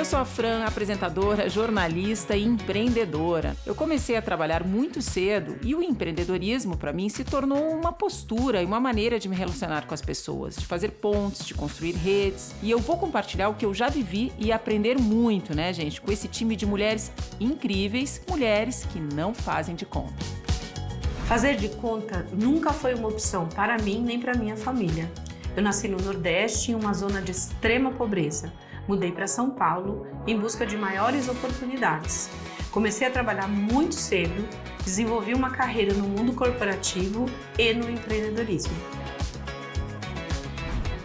Eu sou a Fran, apresentadora, jornalista e empreendedora. Eu comecei a trabalhar muito cedo e o empreendedorismo, para mim, se tornou uma postura e uma maneira de me relacionar com as pessoas, de fazer pontes, de construir redes. E eu vou compartilhar o que eu já vivi e aprender muito, né, gente, com esse time de mulheres incríveis, mulheres que não fazem de conta. Fazer de conta nunca foi uma opção para mim nem para minha família. Eu nasci no Nordeste, em uma zona de extrema pobreza. Mudei para São Paulo em busca de maiores oportunidades. Comecei a trabalhar muito cedo, desenvolvi uma carreira no mundo corporativo e no empreendedorismo.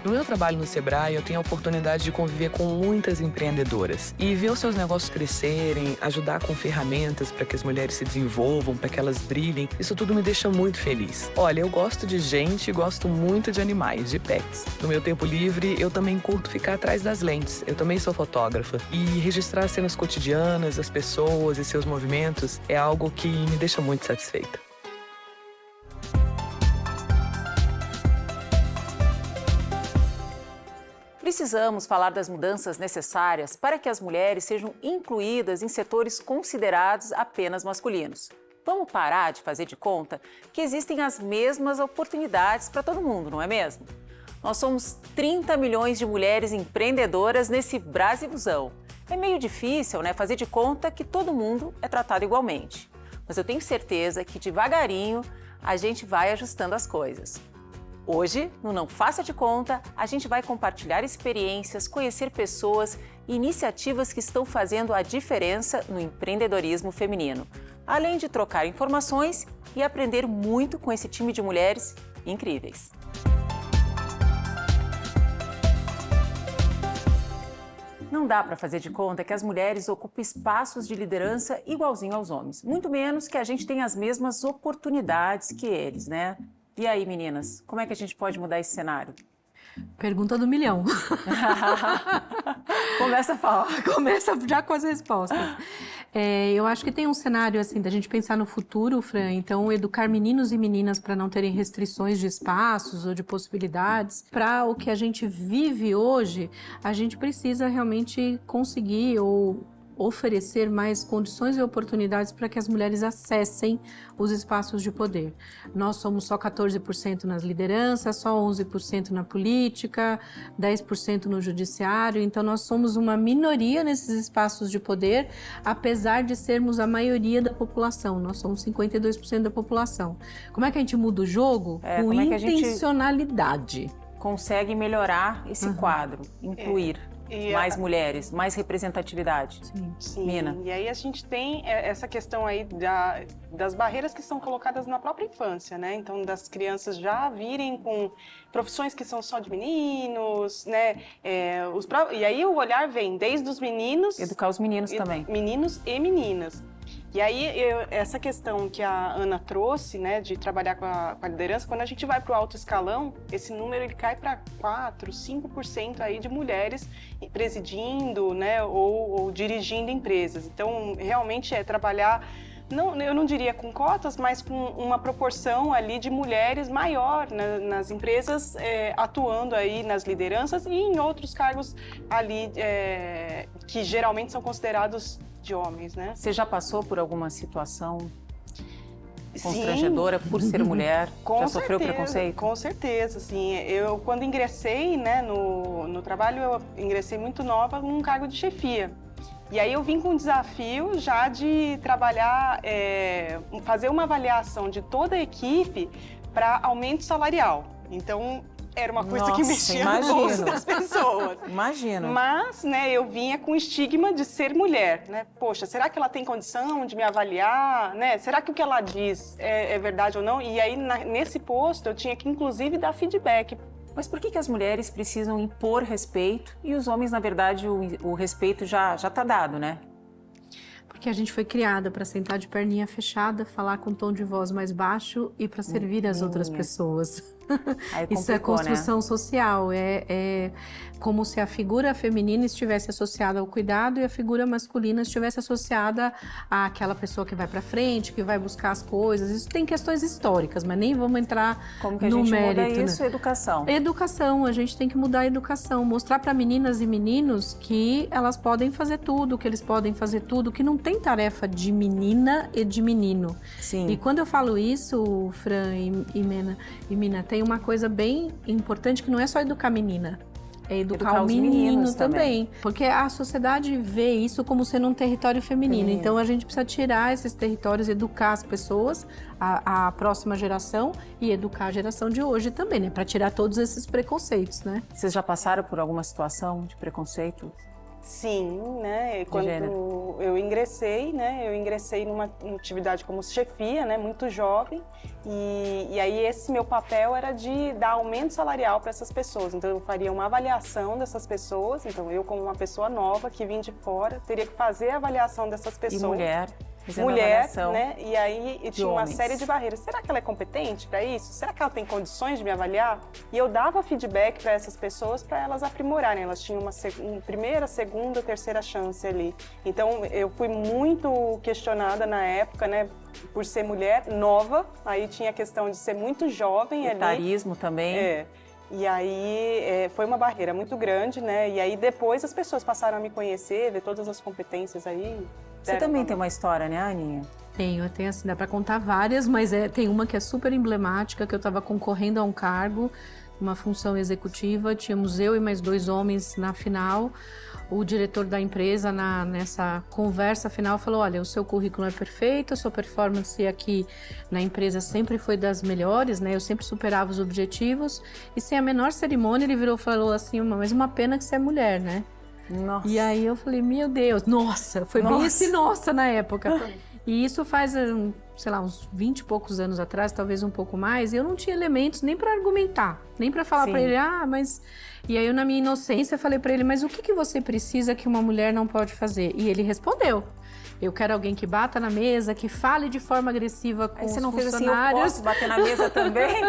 No meu trabalho no Sebrae, eu tenho a oportunidade de conviver com muitas empreendedoras e ver os seus negócios crescerem, ajudar com ferramentas para que as mulheres se desenvolvam, para que elas brilhem. Isso tudo me deixa muito feliz. Olha, eu gosto de gente e gosto muito de animais, de pets. No meu tempo livre, eu também curto ficar atrás das lentes. Eu também sou fotógrafa e registrar as cenas cotidianas, as pessoas e seus movimentos é algo que me deixa muito satisfeita. Precisamos falar das mudanças necessárias para que as mulheres sejam incluídas em setores considerados apenas masculinos. Vamos parar de fazer de conta que existem as mesmas oportunidades para todo mundo, não é mesmo? Nós somos 30 milhões de mulheres empreendedoras nesse Brasilzão. É meio difícil, né, fazer de conta que todo mundo é tratado igualmente. Mas eu tenho certeza que devagarinho a gente vai ajustando as coisas. Hoje, no Não Faça de Conta, a gente vai compartilhar experiências, conhecer pessoas e iniciativas que estão fazendo a diferença no empreendedorismo feminino, além de trocar informações e aprender muito com esse time de mulheres incríveis. Não dá para fazer de conta que as mulheres ocupam espaços de liderança igualzinho aos homens, muito menos que a gente tenha as mesmas oportunidades que eles, né? E aí, meninas, como é que a gente pode mudar esse cenário? Pergunta do milhão. Começa a falar. Começa já com as respostas. Eu acho que tem um cenário assim, da gente pensar no futuro, Fran, então educar meninos e meninas para não terem restrições de espaços ou de possibilidades. Para o que a gente vive hoje, a gente precisa realmente conseguir ou oferecer mais condições e oportunidades para que as mulheres acessem os espaços de poder. Nós somos só 14% nas lideranças, só 11% na política, 10% no judiciário, então nós somos uma minoria nesses espaços de poder, apesar de sermos a maioria da população, nós somos 52% da população. Como é que a gente muda o jogo? Com intencionalidade. Consegue melhorar esse quadro, incluir mais mulheres, mais representatividade. Sim. Mina. E aí a gente tem essa questão aí das barreiras que são colocadas na própria infância, né? Então, das crianças já virem com profissões que são só de meninos, né? E aí o olhar vem desde os meninos... Educar os meninos também. Meninos e meninas. E aí, essa questão que a Ana trouxe, né, de trabalhar com a liderança, quando a gente vai para o alto escalão, esse número ele cai para 4%, 5% aí de mulheres presidindo, né, ou dirigindo empresas. Então, realmente é trabalhar, eu não diria com cotas, mas com uma proporção ali de mulheres maior nas empresas, atuando aí nas lideranças e em outros cargos ali que geralmente são considerados de homens, né? Você já passou por alguma situação constrangedora por ser mulher? Já sofreu preconceito? Com certeza, sim. Eu, quando ingressei, né, no trabalho, eu ingressei muito nova num cargo de chefia. E aí eu vim com o desafio já de trabalhar, fazer uma avaliação de toda a equipe para aumento salarial. Então, era uma coisa que mexia no bolso das pessoas. Imagino. Mas, né, eu vinha com o estigma de ser mulher, né? Poxa, será que ela tem condição de me avaliar, né? Será que o que ela diz é verdade ou não? E aí, nesse posto, eu tinha que, inclusive, dar feedback. Mas por que as mulheres precisam impor respeito e os homens, na verdade, o respeito já está dado, né? Porque a gente foi criada para sentar de perninha fechada, falar com um tom de voz mais baixo e para servir as outras pessoas. Aí Isso é complicou, construção social, é como se a figura feminina estivesse associada ao cuidado e a figura masculina estivesse associada àquela pessoa que vai para frente, que vai buscar as coisas. Isso tem questões históricas, mas nem vamos entrar Como que a no gente mérito. muda isso? Né? Educação. Educação, a gente tem que mudar a educação, mostrar para meninas e meninos que elas podem fazer tudo, que eles podem fazer tudo, que não tem tarefa de menina e de menino. Sim. E quando eu falo isso, Fran e Mina, tem uma coisa bem importante que não é só educar a menina. É educar o os menino meninos também. Porque a sociedade vê isso como sendo um território feminino. Então a gente precisa tirar esses territórios, educar as pessoas, a próxima geração e educar a geração de hoje também, né? Para tirar todos esses preconceitos, né? Vocês já passaram por alguma situação de preconceito? Sim, né? Quando eu ingressei, né? Eu ingressei numa atividade como chefia, né? Muito jovem. E aí esse meu papel era de dar aumento salarial para essas pessoas. Então eu faria uma avaliação dessas pessoas. Então eu, como uma pessoa nova que vim de fora, teria que fazer a avaliação dessas pessoas. E mulher? Mulher, né? E aí tinha uma homens. série de barreiras. Será que ela é competente para isso? Será que ela tem condições de me avaliar? E eu dava feedback para essas pessoas para elas aprimorarem. Elas tinham uma primeira, segunda, terceira chance ali. Então eu fui muito questionada na época, né? Por ser mulher nova. Aí tinha a questão de ser muito jovem ali. Etarismo também. É. E aí foi uma barreira muito grande, né? E aí depois as pessoas passaram a me conhecer, ver todas as competências aí. Você também tem uma história, né, Aninha? Tenho assim, dá para contar várias, mas tem uma que é super emblemática, que eu estava concorrendo a um cargo, uma função executiva, tínhamos eu e mais 2 homens na final. O diretor da empresa, nessa conversa final, falou: olha, o seu currículo é perfeito, a sua performance aqui na empresa sempre foi das melhores, né? Eu sempre superava os objetivos. E sem a menor cerimônia, ele virou e falou assim: mas uma pena que você é mulher, né? Nossa. E aí eu falei: meu Deus, nossa, foi bem esse nossa na época. E isso faz, sei lá, uns 20 e poucos anos atrás, talvez um pouco mais, e eu não tinha elementos nem para argumentar, nem para falar para ele, mas... E aí eu, na minha inocência, falei para ele: mas o que você precisa que uma mulher não pode fazer? E ele respondeu: eu quero alguém que bata na mesa, que fale de forma agressiva com os funcionários. Aí você não fez assim: eu posso bater na mesa também?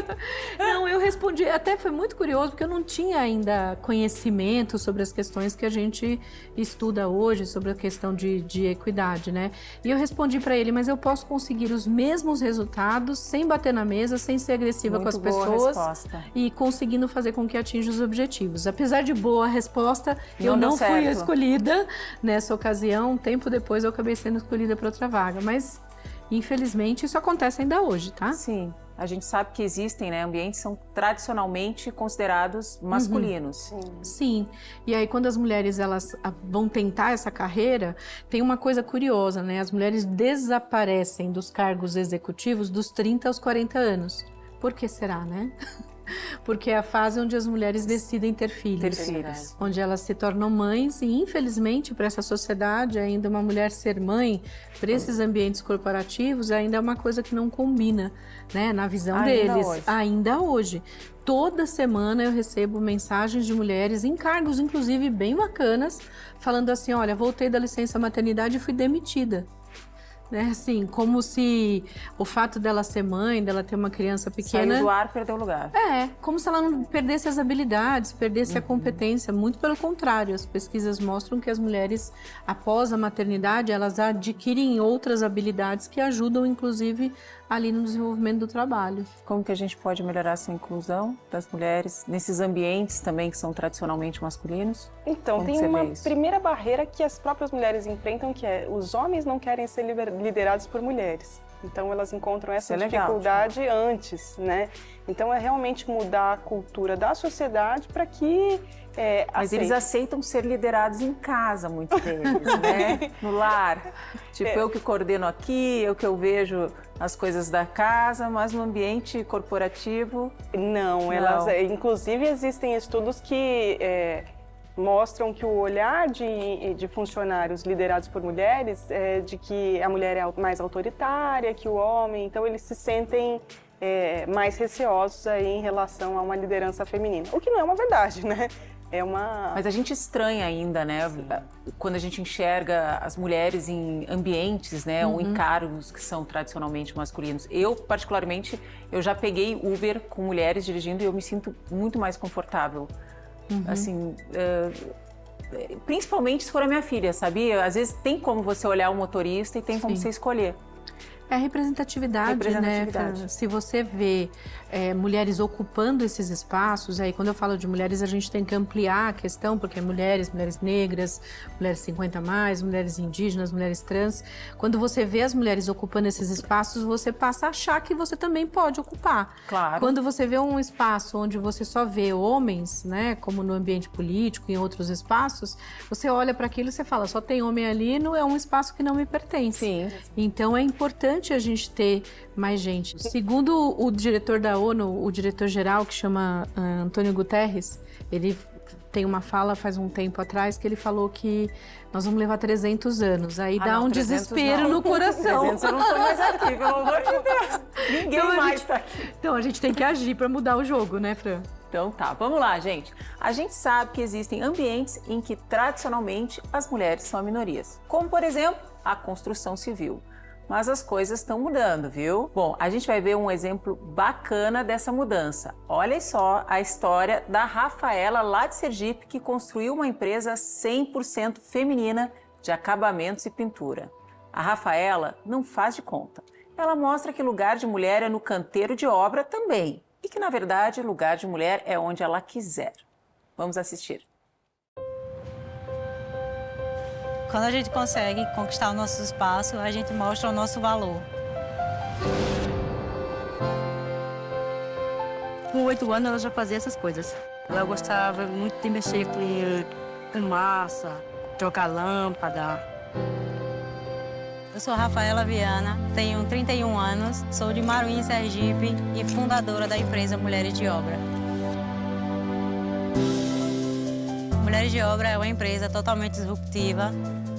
Não, eu respondi, até foi muito curioso, porque eu não tinha ainda conhecimento sobre as questões que a gente estuda hoje, sobre a questão de equidade, né? E eu respondi para ele: mas eu posso conseguir os mesmos resultados sem bater na mesa, sem ser agressiva muito com as boa pessoas resposta. E conseguindo fazer com que atinja os objetivos. Apesar de boa a resposta, eu não fui escolhida nessa ocasião. Um tempo depois eu acabei sendo escolhida para outra vaga, mas infelizmente isso acontece ainda hoje, tá? Sim, a gente sabe que existem, né, ambientes que são tradicionalmente considerados masculinos. Sim, e aí quando as mulheres elas vão tentar essa carreira, tem uma coisa curiosa, né? As mulheres desaparecem dos cargos executivos dos 30 aos 40 anos. Por que será, né? Porque é a fase onde as mulheres decidem ter filhos. Onde elas se tornam mães e, infelizmente, para essa sociedade, ainda uma mulher ser mãe, para esses ambientes corporativos, ainda é uma coisa que não combina, né, na visão deles. Ainda hoje. Toda semana eu recebo mensagens de mulheres em cargos, inclusive, bem bacanas, falando assim: olha, voltei da licença maternidade e fui demitida. Né, assim, como se o fato dela ser mãe, dela ter uma criança pequena... Saiu do ar, perdeu o lugar. Como se ela não perdesse as habilidades, perdesse a competência. Muito pelo contrário, as pesquisas mostram que as mulheres, após a maternidade, elas adquirem outras habilidades que ajudam, inclusive, ali no desenvolvimento do trabalho. Como que a gente pode melhorar essa inclusão das mulheres nesses ambientes também que são tradicionalmente masculinos? Então, como tem uma primeira barreira que as próprias mulheres enfrentam, que é: os homens não querem ser liderados por mulheres. Então elas encontram essa dificuldade antes, né? Então é realmente mudar a cultura da sociedade para que Mas eles aceitam ser liderados em casa, muitos deles, né? No lar. Tipo, eu que coordeno aqui, eu que vejo as coisas da casa, mas no ambiente corporativo... Não. Elas... Inclusive existem estudos que... mostram que o olhar de funcionários liderados por mulheres é de que a mulher é mais autoritária que o homem, então eles se sentem mais receosos aí em relação a uma liderança feminina. O que não é uma verdade, né? Mas a gente estranha ainda, né? Quando a gente enxerga as mulheres em ambientes, né? Ou em cargos que são tradicionalmente masculinos. Eu, particularmente, eu já peguei Uber com mulheres dirigindo e eu me sinto muito mais confortável. Assim, principalmente se for a minha filha, sabia? Às vezes tem como você olhar o motorista e tem como você escolher. É representatividade, né? Se você vê mulheres ocupando esses espaços, aí quando eu falo de mulheres, a gente tem que ampliar a questão, porque mulheres negras, mulheres 50 a mais, mulheres indígenas, mulheres trans. Quando você vê as mulheres ocupando esses espaços, você passa a achar que você também pode ocupar. Claro. Quando você vê um espaço onde você só vê homens, né, como no ambiente político e em outros espaços, você olha para aquilo e você fala, só tem homem ali, não é um espaço que não me pertence. Sim. Então é importante a gente ter mais gente. Segundo o diretor da ONU, o diretor-geral, que chama Antônio Guterres, ele tem uma fala faz um tempo atrás que ele falou que nós vamos levar 300 anos. Aí dá um desespero no coração. 300 eu não estou mais aqui, pelo amor de Deus. Ninguém Então, mais está aqui. Então a gente tem que agir para mudar o jogo, né, Fran? Então tá, vamos lá, gente. A gente sabe que existem ambientes em que tradicionalmente as mulheres são minorias, como por exemplo a construção civil. Mas as coisas estão mudando, viu? Bom, a gente vai ver um exemplo bacana dessa mudança. Olha só a história da Rafaela, lá de Sergipe, que construiu uma empresa 100% feminina de acabamentos e pintura. A Rafaela não faz de conta. Ela mostra que lugar de mulher é no canteiro de obra também. E que, na verdade, lugar de mulher é onde ela quiser. Vamos assistir. Quando a gente consegue conquistar o nosso espaço, a gente mostra o nosso valor. Com 8 anos, ela já fazia essas coisas. Ela gostava muito de mexer com massa, trocar lâmpada. Eu sou Rafaela Viana, tenho 31 anos, sou de Maruim, Sergipe e fundadora da empresa Mulheres de Obra. Mulheres de Obra é uma empresa totalmente disruptiva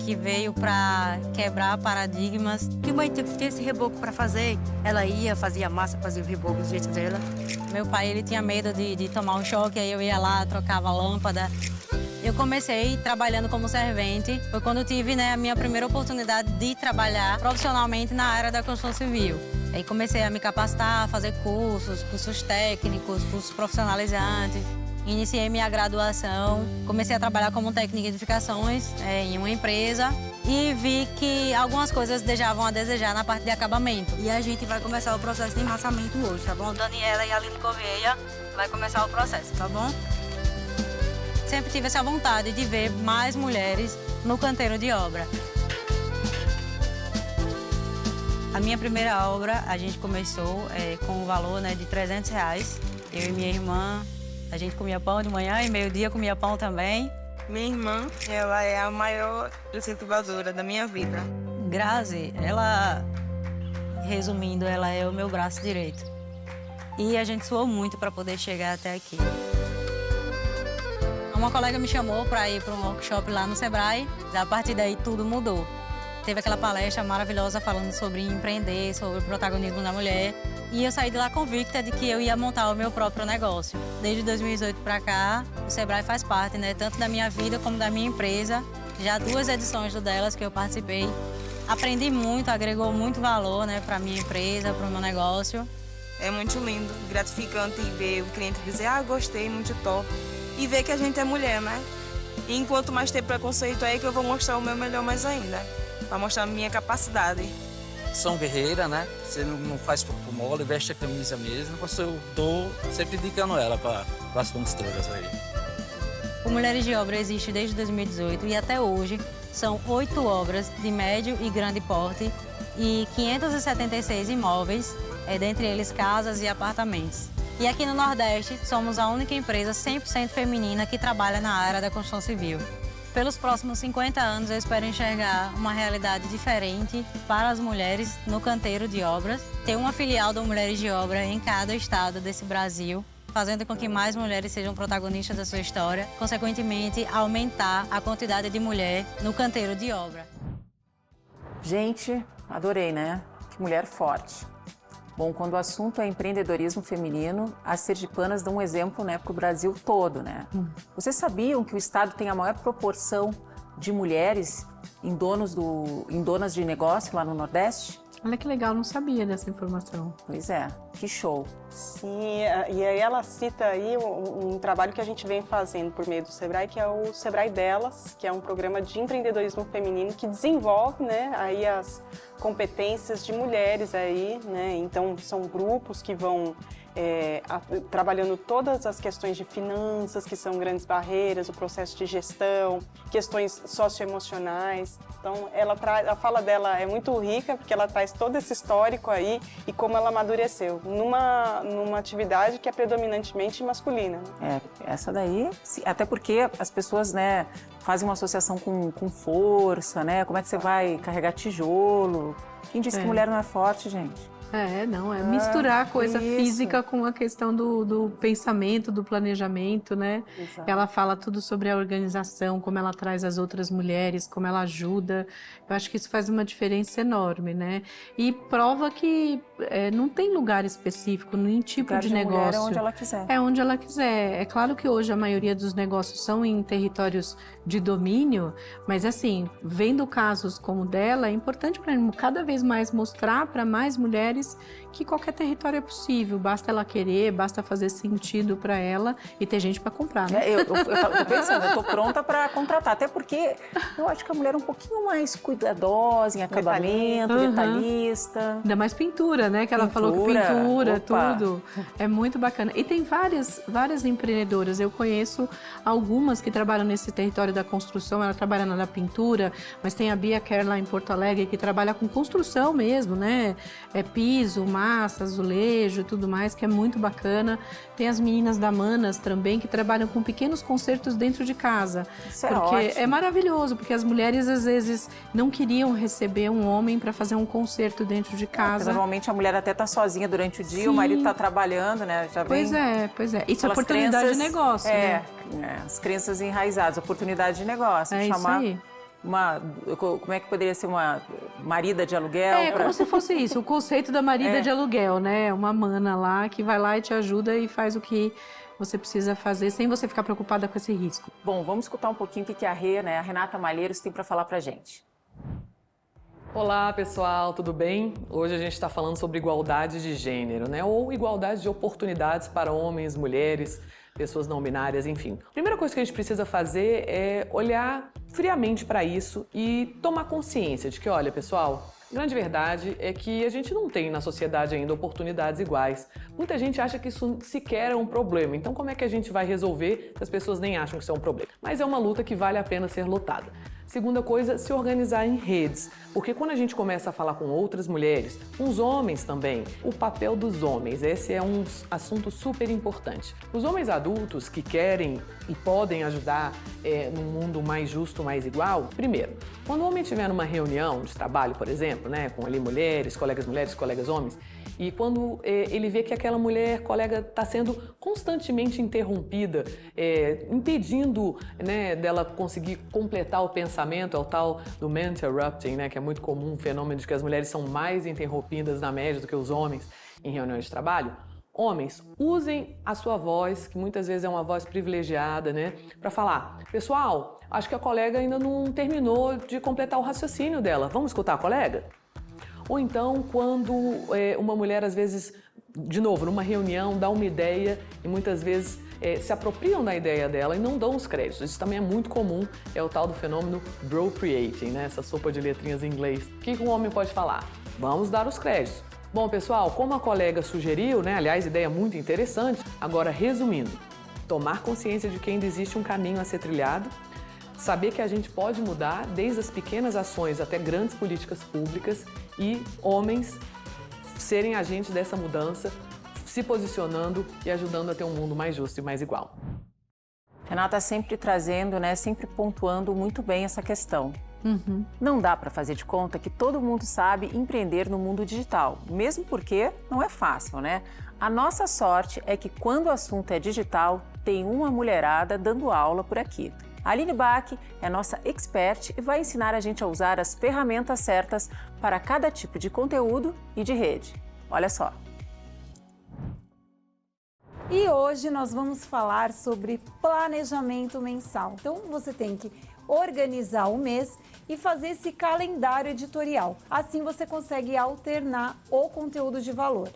que veio para quebrar paradigmas. Que mãe tinha esse reboco para fazer, ela ia, fazia massa, fazia o reboco do jeito dela. Meu pai ele tinha medo de tomar um choque, aí eu ia lá, trocava a lâmpada. Eu comecei trabalhando como servente, foi quando eu tive a minha primeira oportunidade de trabalhar profissionalmente na área da construção civil. Aí comecei a me capacitar, a fazer cursos técnicos, cursos profissionalizantes. Iniciei minha graduação, comecei a trabalhar como técnica de edificações em uma empresa e vi que algumas coisas deixavam a desejar na parte de acabamento. E a gente vai começar o processo de emmassamento hoje, tá bom? Daniela e a Aline Correia vai começar o processo, tá bom? Sempre tive essa vontade de ver mais mulheres no canteiro de obra. A minha primeira obra, a gente começou com o valor de R$300. Eu e minha irmã, a gente comia pão de manhã e meio-dia comia pão também. Minha irmã, ela é a maior incentivadora da minha vida. Grazi, ela, resumindo, ela é o meu braço direito. E a gente suou muito para poder chegar até aqui. Uma colega me chamou para ir para um workshop lá no Sebrae. A partir daí tudo mudou. Teve aquela palestra maravilhosa falando sobre empreender, sobre o protagonismo da mulher. E eu saí de lá convicta de que eu ia montar o meu próprio negócio. Desde 2018 para cá, o Sebrae faz parte, tanto da minha vida como da minha empresa. Já 2 edições delas que eu participei. Aprendi muito, agregou muito valor para a minha empresa, para o meu negócio. É muito lindo, gratificante ver o cliente dizer, gostei, muito top. E ver que a gente é mulher, né? E enquanto mais tem preconceito aí que eu vou mostrar o meu melhor mais ainda. Para mostrar a minha capacidade. São guerreira, né? Você não faz por mole, veste a camisa mesmo. Eu dou sempre indicando ela para as construtoras aí. O Mulheres de Obra existe desde 2018 e até hoje são 8 obras de médio e grande porte e 576 imóveis, dentre eles casas e apartamentos. E aqui no Nordeste, somos a única empresa 100% feminina que trabalha na área da construção civil. Pelos próximos 50 anos, eu espero enxergar uma realidade diferente para as mulheres no canteiro de obras. Ter uma filial da Mulheres de Obra em cada estado desse Brasil, fazendo com que mais mulheres sejam protagonistas da sua história. Consequentemente, aumentar a quantidade de mulher no canteiro de obra. Gente, adorei, né? Que mulher forte. Bom, quando o assunto é empreendedorismo feminino, as sergipanas dão um exemplo, né, para o Brasil todo, né? Vocês sabiam que o estado tem a maior proporção de mulheres em donas de negócio lá no Nordeste? Olha que legal, não sabia dessa informação. Pois é, que show. Sim, e aí ela cita aí um trabalho que a gente vem fazendo por meio do Sebrae, que é o Sebrae Delas, que é um programa de empreendedorismo feminino que desenvolve, né, aí as competências de mulheres aí, né? Então são grupos que vão trabalhando todas as questões de finanças, que são grandes barreiras, o processo de gestão, questões socioemocionais. Então, a fala dela é muito rica, porque ela traz todo esse histórico aí e como ela amadureceu, numa atividade que é predominantemente masculina. Essa daí, até porque as pessoas, né, fazem uma associação com força, né? Como é que você vai carregar tijolo? Quem disse que mulher não é forte, gente? Misturar a coisa isso. física com a questão do pensamento, do planejamento, né? Exato. Ela fala tudo sobre a organização, como ela traz as outras mulheres, como ela ajuda. Eu acho que isso faz uma diferença enorme, né? E prova que não tem lugar específico, nem tipo de negócio. É onde ela quiser. É onde ela quiser. É claro que hoje a maioria dos negócios são em territórios de domínio, mas assim, vendo casos como o dela, é importante para cada vez mais mostrar para mais mulheres que qualquer território é possível, basta ela querer, basta fazer sentido para ela e ter gente para comprar, né? Eu tô pensando, eu tô pronta para contratar, até porque eu acho que a mulher é um pouquinho mais cuidadosa em acabamento, detalhista. Ainda mais pintura, né? Que ela falou que pintura, opa. tudo. É muito bacana. E tem várias empreendedoras, eu conheço algumas que trabalham nesse território da construção, ela trabalha na pintura, mas tem a Bia Kerr lá em Porto Alegre que trabalha com construção mesmo, né? Piso, massa, azulejo e tudo mais, que é muito bacana. Tem as meninas da Manas também, que trabalham com pequenos concertos dentro de casa. Isso porque ótimo. é maravilhoso, porque as mulheres às vezes não queriam receber um homem para fazer um concerto dentro de casa. Normalmente a mulher até tá sozinha durante o dia, Sim. o marido tá trabalhando, né? Já Pois vem é. Isso é oportunidade de negócio, né? As crenças enraizadas, oportunidade de negócio. É isso aí. Como é que poderia ser uma marida de aluguel? Como se fosse isso, o conceito da marida de aluguel, né? Uma mana lá que vai lá e te ajuda e faz o que você precisa fazer sem você ficar preocupada com esse risco. Bom, vamos escutar um pouquinho o que a Renata Malheiros tem para falar pra gente. Olá, pessoal, tudo bem? Hoje a gente está falando sobre igualdade de gênero, né? Ou igualdade de oportunidades para homens, mulheres, pessoas não binárias, enfim. A primeira coisa que a gente precisa fazer é olhar friamente para isso e tomar consciência de que, olha, pessoal, a grande verdade é que a gente não tem na sociedade ainda oportunidades iguais. Muita gente acha que isso sequer é um problema, então como é que a gente vai resolver se as pessoas nem acham que isso é um problema? Mas é uma luta que vale a pena ser lutada. Segunda coisa, se organizar em redes, porque quando a gente começa a falar com outras mulheres, com os homens também, o papel dos homens, esse é um assunto super importante. Os homens adultos que querem e podem ajudar num mundo mais justo, mais igual, primeiro, quando o homem estiver numa reunião de trabalho, por exemplo, né, com ali mulheres, colegas homens, e quando ele vê que aquela mulher, colega, está sendo constantemente interrompida, impedindo, né, dela conseguir completar o pensamento, é o tal do man-interrupting, né, que é muito comum, um fenômeno de que as mulheres são mais interrompidas na média do que os homens em reuniões de trabalho. Homens, usem a sua voz, que muitas vezes é uma voz privilegiada, né, para falar: pessoal, acho que a colega ainda não terminou de completar o raciocínio dela, vamos escutar a colega? Ou então, quando uma mulher, às vezes, de novo, numa reunião, dá uma ideia e muitas vezes se apropriam da ideia dela e não dão os créditos. Isso também é muito comum, é o tal do fenômeno bropriating, né? Essa sopa de letrinhas em inglês. O que um homem pode falar? Vamos dar os créditos. Bom, pessoal, como a colega sugeriu, né? Aliás, ideia muito interessante. Agora, resumindo, tomar consciência de que ainda existe um caminho a ser trilhado, saber que a gente pode mudar desde as pequenas ações até grandes políticas públicas e homens serem agentes dessa mudança, se posicionando e ajudando a ter um mundo mais justo e mais igual. Renata sempre trazendo, né, sempre pontuando muito bem essa questão. Não dá para fazer de conta que todo mundo sabe empreender no mundo digital, mesmo porque não é fácil, né? A nossa sorte é que quando o assunto é digital, tem uma mulherada dando aula por aqui. A Aline Bach é nossa expert e vai ensinar a gente a usar as ferramentas certas para cada tipo de conteúdo e de rede. Olha só! E hoje nós vamos falar sobre planejamento mensal. Então você tem que organizar o mês e fazer esse calendário editorial. Assim você consegue alternar o conteúdo de valor.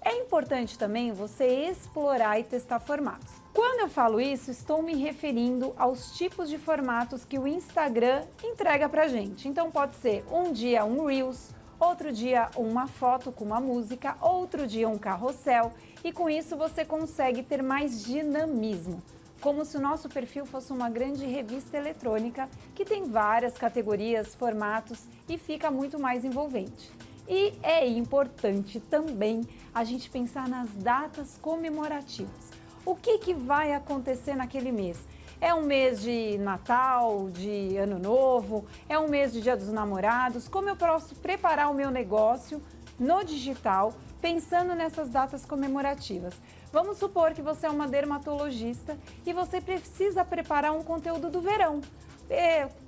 É importante também você explorar e testar formatos. Quando eu falo isso, estou me referindo aos tipos de formatos que o Instagram entrega pra gente. Então pode ser um dia um Reels, outro dia uma foto com uma música, outro dia um carrossel, e com isso você consegue ter mais dinamismo, como se o nosso perfil fosse uma grande revista eletrônica que tem várias categorias, formatos e fica muito mais envolvente. E é importante também a gente pensar nas datas comemorativas. O que vai acontecer naquele mês? É um mês de Natal, de Ano Novo, é um mês de Dia dos Namorados. Como eu posso preparar o meu negócio no digital pensando nessas datas comemorativas? Vamos supor que você é uma dermatologista e você precisa preparar um conteúdo do verão.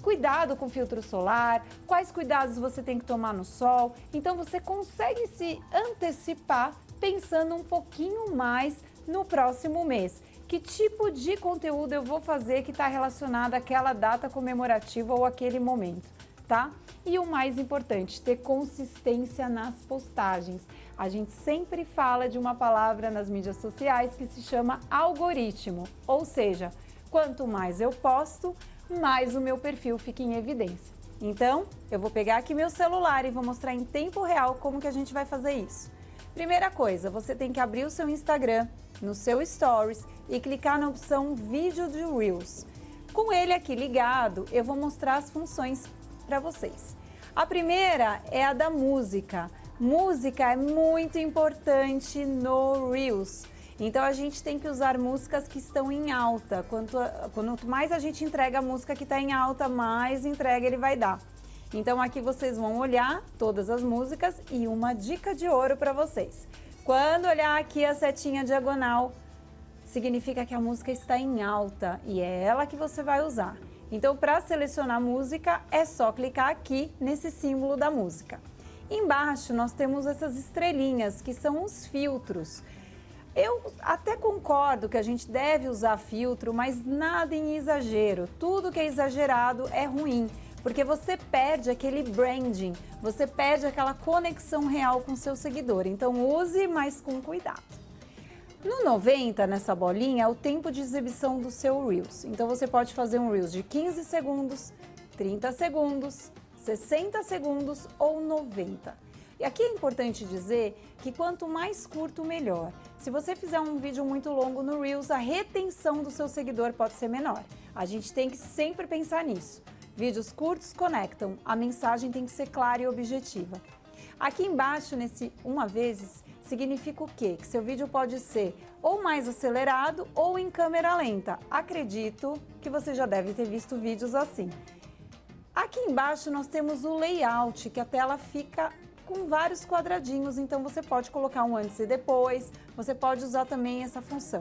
Cuidado com filtro solar, quais cuidados você tem que tomar no sol. Então você consegue se antecipar pensando um pouquinho mais no próximo mês. Que tipo de conteúdo eu vou fazer que está relacionado àquela data comemorativa ou aquele momento, tá? E o mais importante, ter consistência nas postagens. A gente sempre fala de uma palavra nas mídias sociais que se chama algoritmo, ou seja, quanto mais eu posto, mais o meu perfil fica em evidência. Então, eu vou pegar aqui meu celular e vou mostrar em tempo real como que a gente vai fazer isso. Primeira coisa, você tem que abrir o seu Instagram, no seu Stories e clicar na opção Vídeo de Reels. Com ele aqui ligado, eu vou mostrar as funções para vocês. A primeira é a da música. Música é muito importante no Reels. Então a gente tem que usar músicas que estão em alta. Quanto mais a gente entrega a música que está em alta, mais entrega ele vai dar. Então aqui vocês vão olhar todas as músicas e uma dica de ouro para vocês. Quando olhar aqui a setinha diagonal, significa que a música está em alta e é ela que você vai usar. Então para selecionar a música é só clicar aqui nesse símbolo da música. Embaixo nós temos essas estrelinhas que são os filtros. Eu até concordo que a gente deve usar filtro, mas nada em exagero. Tudo que é exagerado é ruim, porque você perde aquele branding, você perde aquela conexão real com o seu seguidor. Então use, mas com cuidado. No 90, nessa bolinha, é o tempo de exibição do seu Reels. Então você pode fazer um Reels de 15 segundos, 30 segundos, 60 segundos ou 90. E aqui é importante dizer que quanto mais curto, melhor. Se você fizer um vídeo muito longo no Reels, a retenção do seu seguidor pode ser menor. A gente tem que sempre pensar nisso. Vídeos curtos conectam, a mensagem tem que ser clara e objetiva. Aqui embaixo, nesse uma vezes, significa o quê? Que seu vídeo pode ser ou mais acelerado ou em câmera lenta. Acredito que você já deve ter visto vídeos assim. Aqui embaixo nós temos o layout, que a tela fica com vários quadradinhos, então você pode colocar um antes e depois, você pode usar também essa função.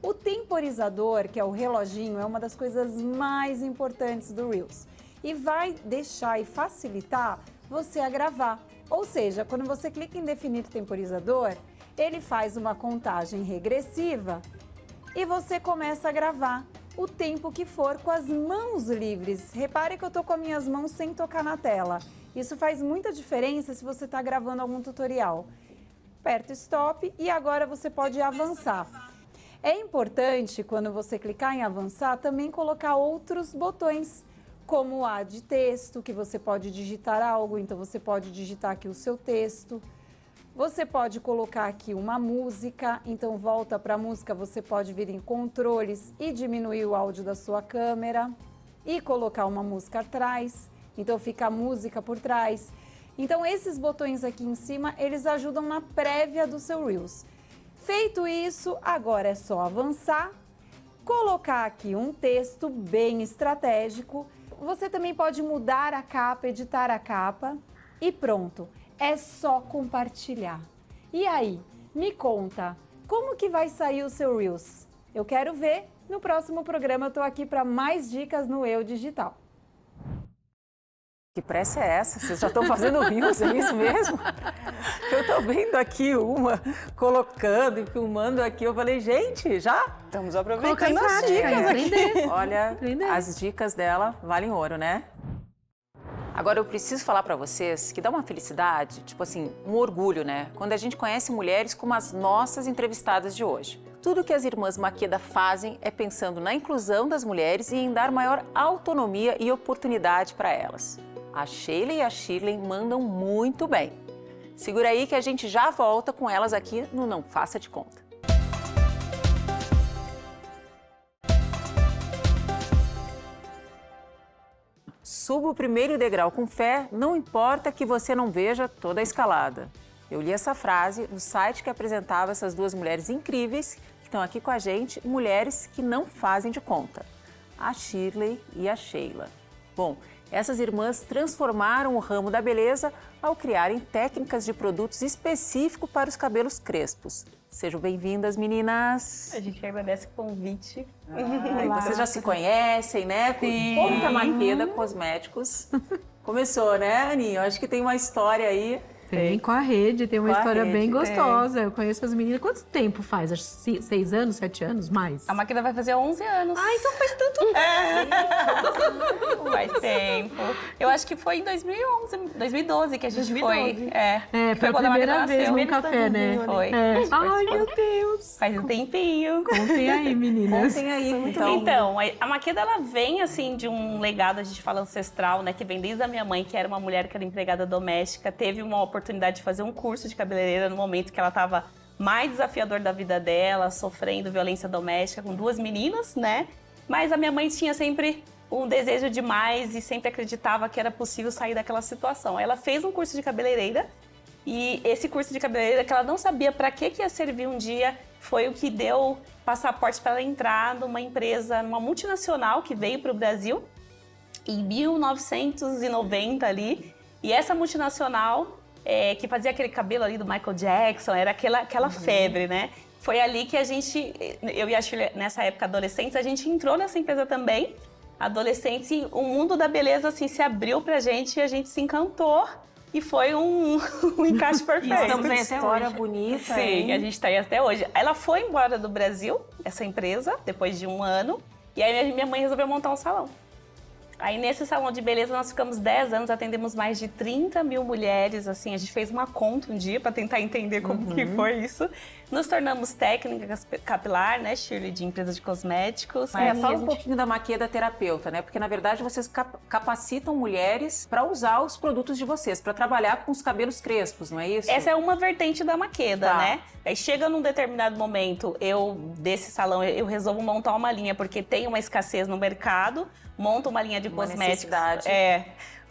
O temporizador, que é o reloginho, é uma das coisas mais importantes do Reels e vai deixar e facilitar você a gravar. Ou seja, quando você clica em definir temporizador, ele faz uma contagem regressiva e você começa a gravar o tempo que for com as mãos livres. Repare que eu estou com as minhas mãos sem tocar na tela. Isso faz muita diferença se você está gravando algum tutorial. Aperta Stop e agora você pode avançar. É importante, quando você clicar em avançar, também colocar outros botões, como o Add Texto, que você pode digitar algo, então você pode digitar aqui o seu texto. Você pode colocar aqui uma música, então volta para a música, você pode vir em controles e diminuir o áudio da sua câmera e colocar uma música atrás. Então fica a música por trás. Então esses botões aqui em cima, eles ajudam na prévia do seu Reels. Feito isso, agora é só avançar, colocar aqui um texto bem estratégico. Você também pode mudar a capa, editar a capa e pronto. É só compartilhar. E aí, me conta, como que vai sair o seu Reels? Eu quero ver. No próximo programa eu tô aqui para mais dicas no Eu Digital. Que pressa é essa? Vocês já estão fazendo rios, é isso mesmo? Eu estou vendo aqui uma colocando e filmando aqui. Eu falei, gente, já? Estamos aproveitando Colocar em as prática, dicas aqui. aprender. Olha, Aprender. as dicas dela valem ouro, né? Agora, eu preciso falar para vocês que dá uma felicidade, tipo assim, um orgulho, né? Quando a gente conhece mulheres como as nossas entrevistadas de hoje. Tudo que as irmãs Maqueda fazem é pensando na inclusão das mulheres e em dar maior autonomia e oportunidade para elas. A Sheila e a Shirley mandam muito bem. Segura aí que a gente já volta com elas aqui no Não Faça de Conta. Suba o primeiro degrau com fé, não importa que você não veja toda a escalada. Eu li essa frase no site que apresentava essas duas mulheres incríveis que estão aqui com a gente, mulheres que não fazem de conta, a Shirley e a Sheila. Bom, essas irmãs transformaram o ramo da beleza ao criarem técnicas de produtos específicos para os cabelos crespos. Sejam bem-vindas, meninas! A gente agradece o convite. Vocês já se conhecem, né? Sim. Conta Maqueda Cosméticos. Começou, né, Aninha? Eu acho que tem uma história aí. Tem, com a rede, tem uma Com a história rede, bem gostosa. Eu conheço as meninas. Quanto tempo faz? Acho 6 anos, 7 anos, mais? A Maqueda vai fazer 11 anos. Ah, então faz tanto tempo. Faz tempo. Eu acho que foi em 2012 que a gente foi. Foi a quando primeira Maqueda vez nasceu. no café, né? Foi. Ai, meu Deus. Faz um tempinho. Contem aí, meninas. Contem aí, Então, a Maqueda, ela vem, assim, de um legado, a gente fala ancestral, né? Que vem desde a minha mãe, que era uma mulher que era empregada doméstica, teve uma oportunidade de fazer um curso de cabeleireira no momento que ela estava mais desafiador da vida dela, sofrendo violência doméstica com 2 meninas, né? Mas a minha mãe tinha sempre um desejo de mais e sempre acreditava que era possível sair daquela situação. Ela fez um curso de cabeleireira e esse curso de cabeleireira, que ela não sabia para que ia servir um dia, foi o que deu passaporte para ela entrar numa empresa, numa multinacional que veio para o Brasil em 1990 ali. E essa multinacional, que fazia aquele cabelo ali do Michael Jackson, era aquela febre, né? Foi ali que a gente, eu e a Shirley, nessa época adolescentes, a gente entrou nessa empresa também, adolescentes, e o mundo da beleza assim se abriu pra gente e a gente se encantou e foi um encaixe perfeito. Estamos aí até história hoje. Bonita, Sim, hein? a gente tá aí até hoje. Ela foi embora do Brasil, essa empresa, depois de 1 ano, e aí minha mãe resolveu montar um salão. Aí nesse salão de beleza nós ficamos 10 anos, atendemos mais de 30 mil mulheres, assim, a gente fez uma conta um dia para tentar entender como que foi isso. Nos tornamos técnica capilar, né, Shirley, de empresa de cosméticos. Fala um pouquinho da Maqueda terapeuta, né? Porque na verdade vocês capacitam mulheres para usar os produtos de vocês, para trabalhar com os cabelos crespos, não é isso? Essa é uma vertente da Maqueda, né? Aí chega num determinado momento, desse salão, eu resolvo montar uma linha, porque tem uma escassez no mercado, monta uma linha de cosméticos.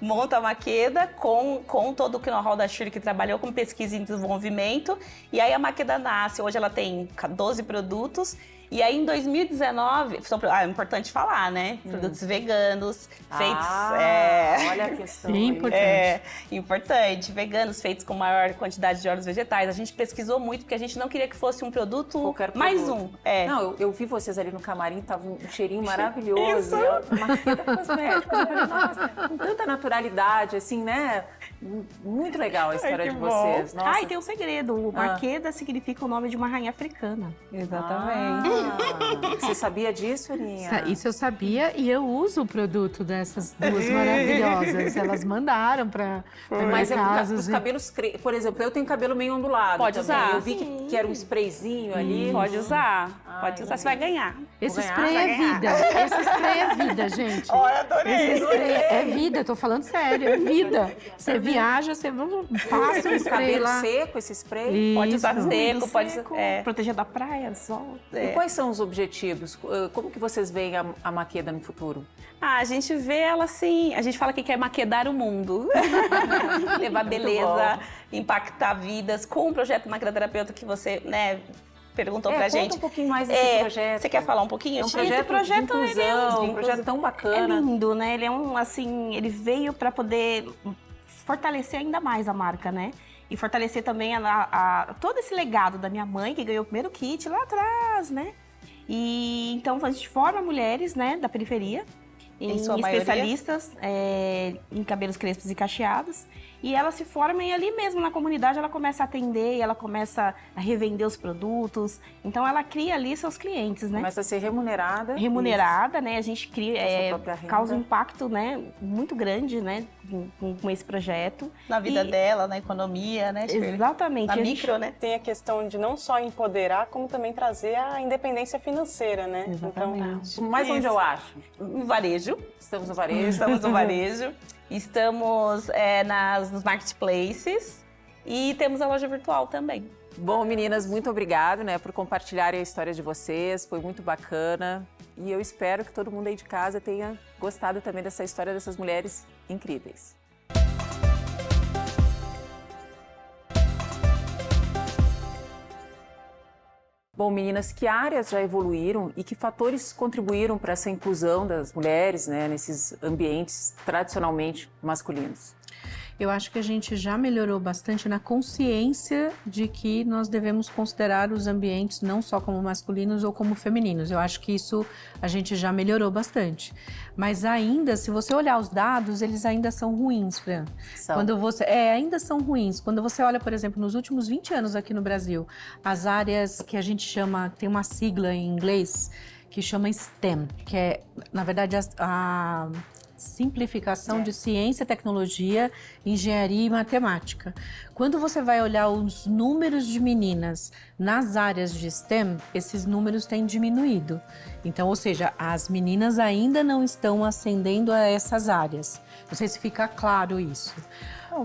Monta a Maqueda com todo o know-how da Shirley, que trabalhou com pesquisa e desenvolvimento. E aí a Maqueda nasce, hoje ela tem 12 produtos. E aí em 2019, é importante falar, né? Produtos veganos, feitos... olha a questão. Importante. Importante. Veganos, feitos com maior quantidade de óleos vegetais. A gente pesquisou muito, porque a gente não queria que fosse um produto, mais um. Não, eu vi vocês ali no camarim, tava um cheirinho maravilhoso. Maqueda Cosméticos. Eu falei, nossa, com tanta naturalidade, assim, né? Muito legal a história de vocês. Nossa. E tem um segredo. O Maqueda significa o nome de uma rainha africana. Exatamente. Você sabia disso, Aninha? Isso eu sabia e eu uso o produto dessas duas maravilhosas. Elas mandaram para Mas casos. Os cabelos, por exemplo, eu tenho cabelo meio ondulado. Pode também. usar. Eu vi que era um sprayzinho ali. Pode usar. Pode usar, você vai ganhar. Esse spray é vida. Esse spray é vida, gente. Adorei. Esse spray é vida, eu tô falando sério, é vida. Você viaja, você passa um spray cabelo lá. seco, esse spray? Isso. Pode usar seco, pode proteger da praia, sol. E quais são os objetivos? Como que vocês veem a Maqueda no futuro? A gente vê ela assim, a gente fala que quer maquedar o mundo. Levar beleza, impactar vidas com o projeto Maqueda Terapeuta que você, né, perguntou pra gente. Conta um pouquinho mais desse projeto. Você quer falar um pouquinho? É um projeto de inclusão, um projeto tão bacana. É lindo, né? Ele é ele veio para poder fortalecer ainda mais a marca, né? E fortalecer também todo esse legado da minha mãe, que ganhou o primeiro kit lá atrás, né? E então a gente forma mulheres, né, da periferia. em sua maioria? especialistas em cabelos crespos e cacheados. E ela se forma e ali mesmo na comunidade ela começa a atender, ela começa a revender os produtos. Então ela cria ali seus clientes, né? Começa a ser remunerada. Remunerada, né? A gente cria, sua própria renda. causa um impacto, né, muito grande, né, com esse projeto. Na vida dela, na economia, né? Exatamente. Na micro, né? Tem a questão de não só empoderar, como também trazer a independência financeira, né? Exatamente. Então, Mas onde eu acho? No varejo. Estamos no varejo. Estamos no varejo. Estamos nos marketplaces e temos a loja virtual também. Bom, meninas, muito obrigado, né, por compartilharem a história de vocês. Foi muito bacana. E eu espero que todo mundo aí de casa tenha gostado também dessa história dessas mulheres incríveis. Bom, meninas, que áreas já evoluíram e que fatores contribuíram para essa inclusão das mulheres, né, nesses ambientes tradicionalmente masculinos? Eu acho que a gente já melhorou bastante na consciência de que nós devemos considerar os ambientes não só como masculinos ou como femininos. Eu acho que isso a gente já melhorou bastante. Mas ainda, se você olhar os dados, eles ainda são ruins, Fran. Quando você, ainda são ruins. Quando você olha, por exemplo, nos últimos 20 anos aqui no Brasil, as áreas que a gente chama, tem uma sigla em inglês, que chama STEM, que é, na verdade, a simplificação de ciência, tecnologia, engenharia e matemática. Quando você vai olhar os números de meninas nas áreas de STEM, esses números têm diminuído. Então, ou seja, as meninas ainda não estão ascendendo a essas áreas. Não sei se fica claro isso.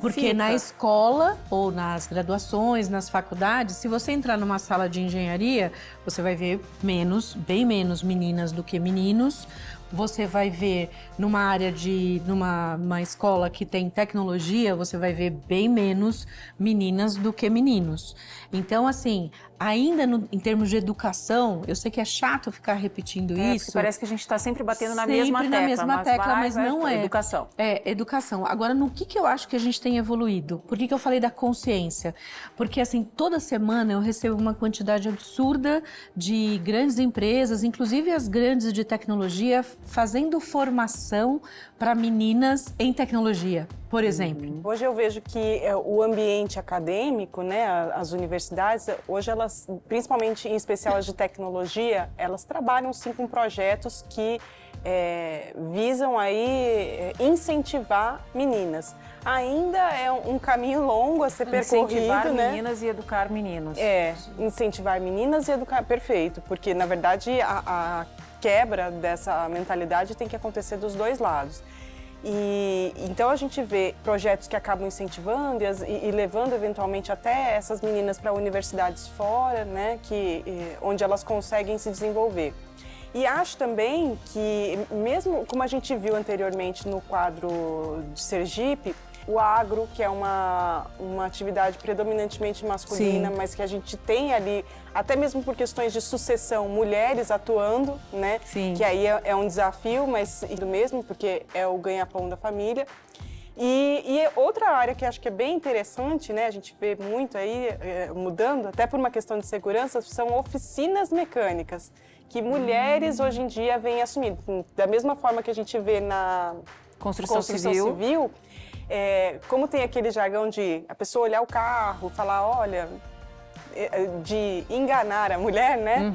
Porque na escola ou nas graduações, nas faculdades, se você entrar numa sala de engenharia, você vai ver bem menos meninas do que meninos. Você vai ver numa escola que tem tecnologia, você vai ver bem menos meninas do que meninos. Então, assim, ainda em termos de educação, eu sei que é chato ficar repetindo isso. Parece que a gente está sempre batendo na mesma tecla. Mas não é. Educação. É, educação. Agora, no que eu acho que a gente tem evoluído? Por que eu falei da consciência? Porque, assim, toda semana eu recebo uma quantidade absurda de grandes empresas, inclusive as grandes de tecnologia, fazendo formação para meninas em tecnologia, por exemplo. Hoje eu vejo que o ambiente acadêmico, né, as universidades, hoje elas, principalmente em especial as de tecnologia, elas trabalham sim com projetos que visam aí incentivar meninas. Ainda é um caminho longo a ser percorrido, incentivar né? meninas e educar meninos. Incentivar meninas e educar, perfeito, porque na verdade a quebra dessa mentalidade tem que acontecer dos dois lados. E então a gente vê projetos que acabam incentivando e levando eventualmente até essas meninas para universidades fora, né, onde elas conseguem se desenvolver. E acho também que, mesmo como a gente viu anteriormente no quadro de Sergipe, o agro, que é uma atividade predominantemente masculina, mas que a gente tem ali, até mesmo por questões de sucessão, mulheres atuando, né? Sim. Que aí é um desafio, mas mesmo porque é o ganha-pão da família. E outra área que acho que é bem interessante, né? A gente vê muito aí mudando, até por uma questão de segurança, são oficinas mecânicas, que mulheres hoje em dia vêm assumir. Da mesma forma que a gente vê na construção civil, como tem aquele jargão de a pessoa olhar o carro, falar, olha, de enganar a mulher, né?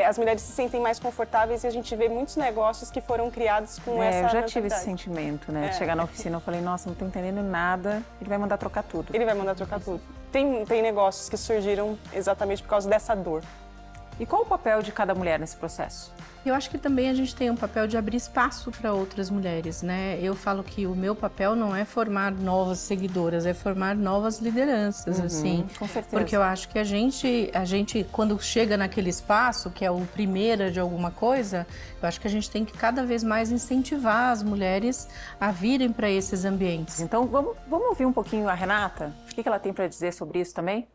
As mulheres se sentem mais confortáveis e a gente vê muitos negócios que foram criados com essa Eu já tive esse sentimento, né? De chegar na oficina, eu falei, nossa, não tô entendendo nada, ele vai mandar trocar tudo. Ele vai mandar trocar tudo. Tem negócios que surgiram exatamente por causa dessa dor. E qual o papel de cada mulher nesse processo? Eu acho que também a gente tem um papel de abrir espaço para outras mulheres, né? Eu falo que o meu papel não é formar novas seguidoras, é formar novas lideranças, assim. Com certeza. Porque eu acho que a gente, quando chega naquele espaço, que é o primeira de alguma coisa, eu acho que a gente tem que cada vez mais incentivar as mulheres a virem para esses ambientes. Então, vamos ouvir um pouquinho a Renata? O que ela tem para dizer sobre isso também?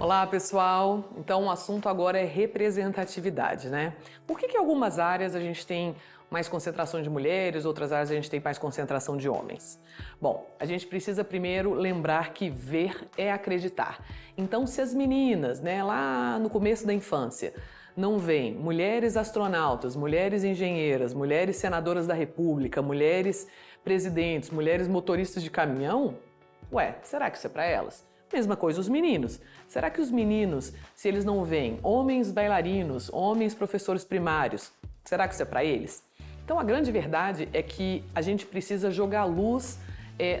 Olá, pessoal! Então, o assunto agora é representatividade, né? Por que algumas áreas a gente tem mais concentração de mulheres, outras áreas a gente tem mais concentração de homens? Bom, a gente precisa primeiro lembrar que ver é acreditar. Então, se as meninas, né, lá no começo da infância, não vem mulheres astronautas, mulheres engenheiras, mulheres senadoras da República, mulheres presidentes, mulheres motoristas de caminhão, ué, será que isso é para elas? Mesma coisa os meninos. Será que os meninos, se eles não veem homens bailarinos, homens professores primários, será que isso é para eles? Então a grande verdade é que a gente precisa jogar luz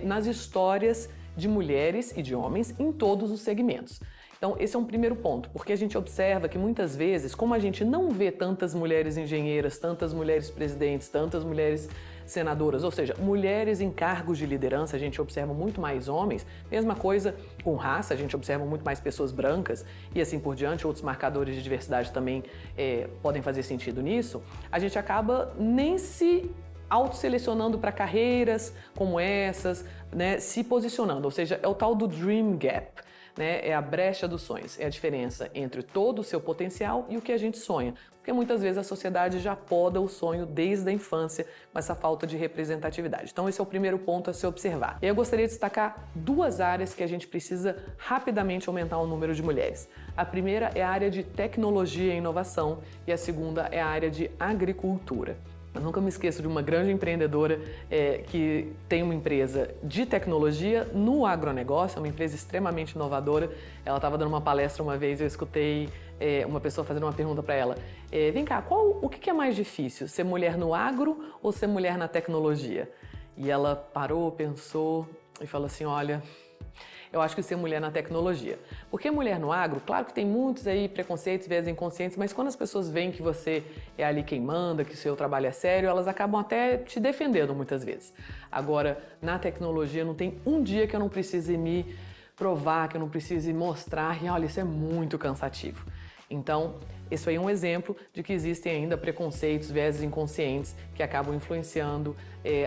nas histórias de mulheres e de homens em todos os segmentos. Então esse é um primeiro ponto, porque a gente observa que muitas vezes, como a gente não vê tantas mulheres engenheiras, tantas mulheres presidentes, tantas mulheres senadoras, ou seja, mulheres em cargos de liderança, a gente observa muito mais homens, mesma coisa com raça, a gente observa muito mais pessoas brancas e assim por diante, outros marcadores de diversidade também podem fazer sentido nisso, a gente acaba nem se autoselecionando para carreiras como essas, né, se posicionando, ou seja, é o tal do dream gap. Né, é a brecha dos sonhos, é a diferença entre todo o seu potencial e o que a gente sonha. Porque muitas vezes a sociedade já poda o sonho desde a infância com essa falta de representatividade. Então esse é o primeiro ponto a se observar. E eu gostaria de destacar duas áreas que a gente precisa rapidamente aumentar o número de mulheres. A primeira é a área de tecnologia e inovação e a segunda é a área de agricultura. Eu nunca me esqueço de uma grande empreendedora que tem uma empresa de tecnologia no agronegócio, é uma empresa extremamente inovadora. Ela estava dando uma palestra uma vez, eu escutei uma pessoa fazendo uma pergunta para ela. Vem cá, o que é mais difícil, ser mulher no agro ou ser mulher na tecnologia? E ela parou, pensou e falou assim, olha, eu acho que ser mulher na tecnologia. Porque mulher no agro, claro que tem muitos aí preconceitos, viés inconscientes, mas quando as pessoas veem que você é ali quem manda, que o seu trabalho é sério, elas acabam até te defendendo muitas vezes. Agora, na tecnologia, não tem um dia que eu não precise me provar, que eu não precise mostrar, e olha, isso é muito cansativo. Então, esse aí é um exemplo de que existem ainda preconceitos, viés inconscientes que acabam influenciando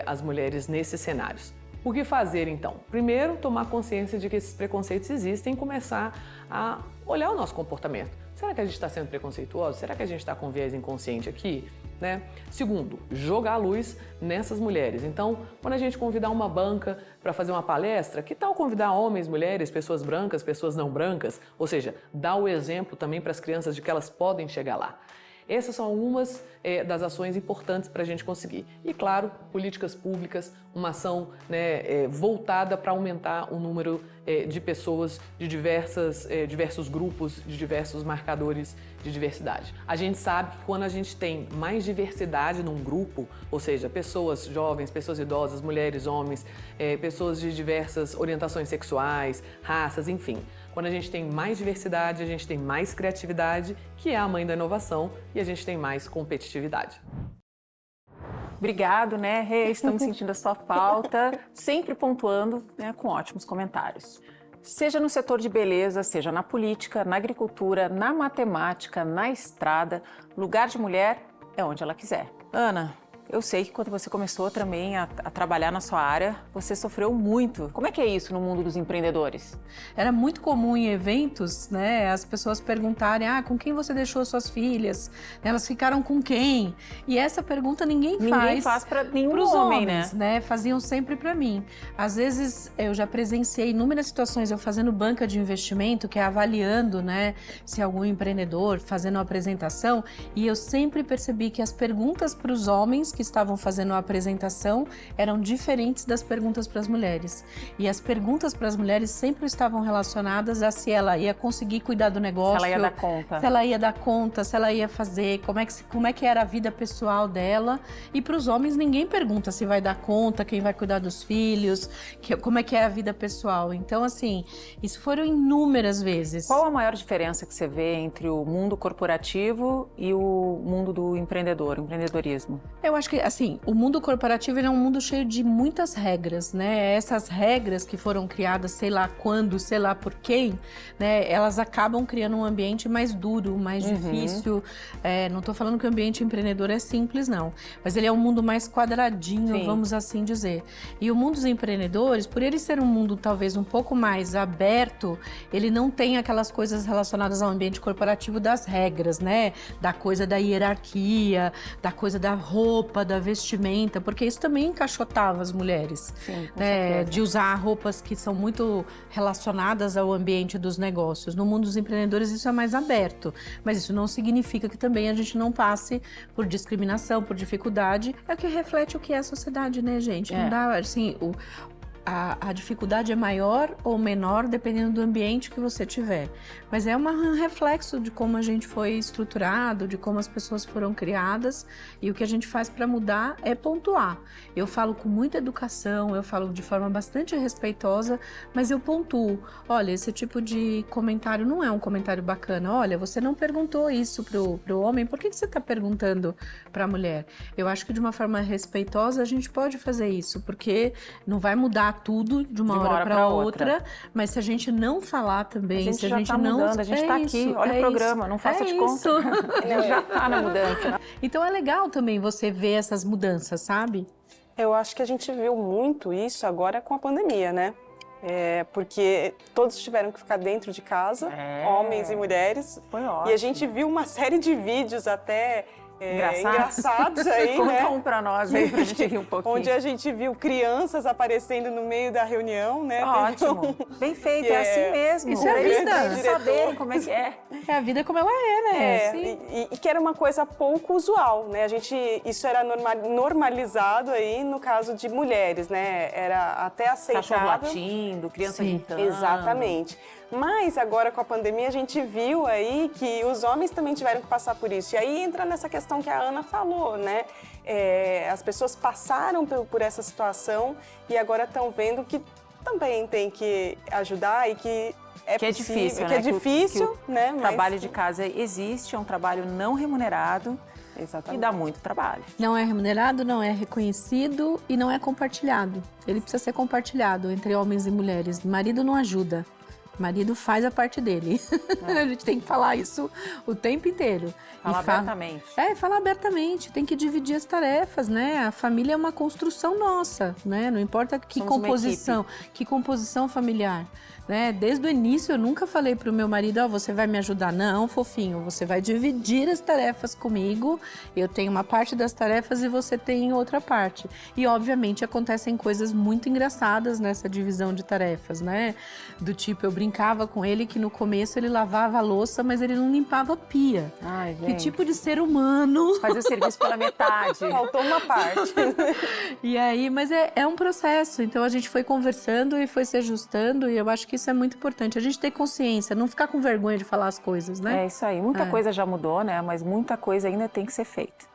as mulheres nesses cenários. O que fazer então? Primeiro, tomar consciência de que esses preconceitos existem e começar a olhar o nosso comportamento. Será que a gente está sendo preconceituoso? Será que a gente está com viés inconsciente aqui? Né? Segundo, jogar a luz nessas mulheres. Então, quando a gente convidar uma banca para fazer uma palestra, que tal convidar homens, mulheres, pessoas brancas, pessoas não brancas? Ou seja, dar o exemplo também para as crianças de que elas podem chegar lá. Essas são algumas das ações importantes para a gente conseguir. E, claro, políticas públicas, uma ação voltada para aumentar o número de pessoas de diversos grupos, de diversos marcadores de diversidade. A gente sabe que quando a gente tem mais diversidade num grupo, ou seja, pessoas jovens, pessoas idosas, mulheres, homens, pessoas de diversas orientações sexuais, raças, enfim. Quando a gente tem mais diversidade, a gente tem mais criatividade, que é a mãe da inovação, e a gente tem mais competitividade. Obrigado, né, Rê? Estamos sentindo a sua falta, sempre pontuando, né, com ótimos comentários. Seja no setor de beleza, seja na política, na agricultura, na matemática, na estrada, lugar de mulher é onde ela quiser. Ana, eu sei que quando você começou também a trabalhar na sua área, você sofreu muito. Como é que é isso no mundo dos empreendedores? Era muito comum em eventos, né, as pessoas perguntarem, com quem você deixou suas filhas? Elas ficaram com quem? E essa pergunta ninguém faz para nenhum pros homem, homens, né? Faziam sempre para mim. Às vezes eu já presenciei inúmeras situações, eu fazendo banca de investimento, que é avaliando, né, se algum empreendedor fazendo uma apresentação, e eu sempre percebi que as perguntas para os homens que estavam fazendo a apresentação eram diferentes das perguntas para as mulheres. E as perguntas para as mulheres sempre estavam relacionadas a se ela ia conseguir cuidar do negócio, se ela ia dar conta, se ela ia fazer, como é que era a vida pessoal dela. E para os homens ninguém pergunta se vai dar conta, quem vai cuidar dos filhos, como é que é a vida pessoal. Então, assim, isso foram inúmeras vezes. Qual a maior diferença que você vê entre o mundo corporativo e o mundo do empreendedorismo? Eu acho que, assim, o mundo corporativo ele é um mundo cheio de muitas regras, né? Essas regras que foram criadas, sei lá quando, sei lá por quem, né? Elas acabam criando um ambiente mais duro, mais difícil. Não tô falando que o ambiente empreendedor é simples, não. Mas ele é um mundo mais quadradinho, vamos assim dizer. E o mundo dos empreendedores, por ele ser um mundo talvez um pouco mais aberto, ele não tem aquelas coisas relacionadas ao ambiente corporativo das regras, né? Da coisa da hierarquia, da coisa da roupa, roupa, da vestimenta, porque isso também encaixotava as mulheres. Sim, com né? certeza. De usar roupas que são muito relacionadas ao ambiente dos negócios. No mundo dos empreendedores isso é mais aberto, mas isso não significa que também a gente não passe por discriminação, por dificuldade. É o que reflete o que é a sociedade, né, gente? Não dá, assim, a dificuldade é maior ou menor dependendo do ambiente que você tiver. Mas é um reflexo de como a gente foi estruturado, de como as pessoas foram criadas, e o que a gente faz para mudar é pontuar. Eu falo com muita educação, eu falo de forma bastante respeitosa, mas eu pontuo. Olha, esse tipo de comentário não é um comentário bacana. Olha, você não perguntou isso pro homem, por que você está perguntando para a mulher? Eu acho que de uma forma respeitosa a gente pode fazer isso, porque não vai mudar tudo de uma hora para outra, mas se a gente não falar também, se a gente não mudando, a gente está aqui, olha o programa, não faça de conta. Ele já está na mudança. Então é legal também você ver essas mudanças, sabe? Eu acho que a gente viu muito isso agora com a pandemia, né? Porque todos tiveram que ficar dentro de casa, homens e mulheres. Foi ótimo. E a gente viu uma série de vídeos até engraçados aí, né? Conta um pra nós aí, pra gente rir um pouquinho. Onde a gente viu crianças aparecendo no meio da reunião, né? Ótimo. Bem feito, é assim mesmo. Isso é a vida. Eles saberem como é que é. É a vida como ela é, né? E que era uma coisa pouco usual, né? Isso era normalizado aí no caso de mulheres, né? Era até aceitável. Cachorro latindo, criança gritando. Exatamente. Mas agora com a pandemia a gente viu aí que os homens também tiveram que passar por isso. E aí entra nessa questão que a Ana falou, né? As pessoas passaram por essa situação e agora estão vendo que também tem que ajudar e que é possível, difícil, né? Que é difícil, né? O trabalho de casa existe, é um trabalho não remunerado. Exatamente. E dá muito trabalho. Não é remunerado, não é reconhecido e não é compartilhado. Ele precisa ser compartilhado entre homens e mulheres. Marido não ajuda. Marido faz a parte dele. A gente tem que falar isso o tempo inteiro. Falar abertamente. Falar abertamente. Tem que dividir as tarefas, né? A família é uma construção nossa, né? Não importa que composição familiar. Né? Desde o início eu nunca falei pro meu marido, você vai me ajudar. Não, fofinho, você vai dividir as tarefas comigo, eu tenho uma parte das tarefas e você tem outra parte. E obviamente acontecem coisas muito engraçadas nessa divisão de tarefas, né? Do tipo, eu brincava com ele que no começo ele lavava a louça, mas ele não limpava a pia. Ai, que tipo de ser humano? Faz o serviço pela metade. Faltou uma parte. E aí, mas é um processo, então a gente foi conversando e foi se ajustando e eu acho que isso é muito importante, a gente ter consciência, não ficar com vergonha de falar as coisas, né? É isso aí, muita coisa já mudou, né? Mas muita coisa ainda tem que ser feita.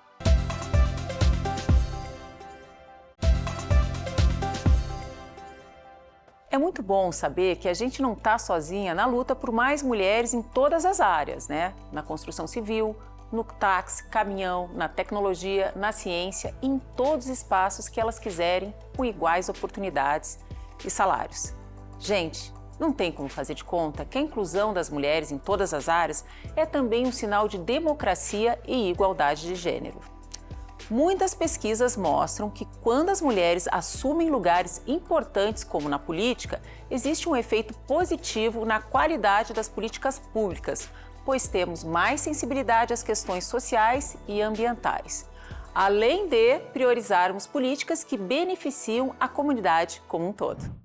É muito bom saber que a gente não está sozinha na luta por mais mulheres em todas as áreas, né? Na construção civil, no táxi, caminhão, na tecnologia, na ciência, em todos os espaços que elas quiserem, com iguais oportunidades e salários. Gente, não tem como fazer de conta que a inclusão das mulheres em todas as áreas é também um sinal de democracia e igualdade de gênero. Muitas pesquisas mostram que quando as mulheres assumem lugares importantes, como na política, existe um efeito positivo na qualidade das políticas públicas, pois temos mais sensibilidade às questões sociais e ambientais, além de priorizarmos políticas que beneficiam a comunidade como um todo.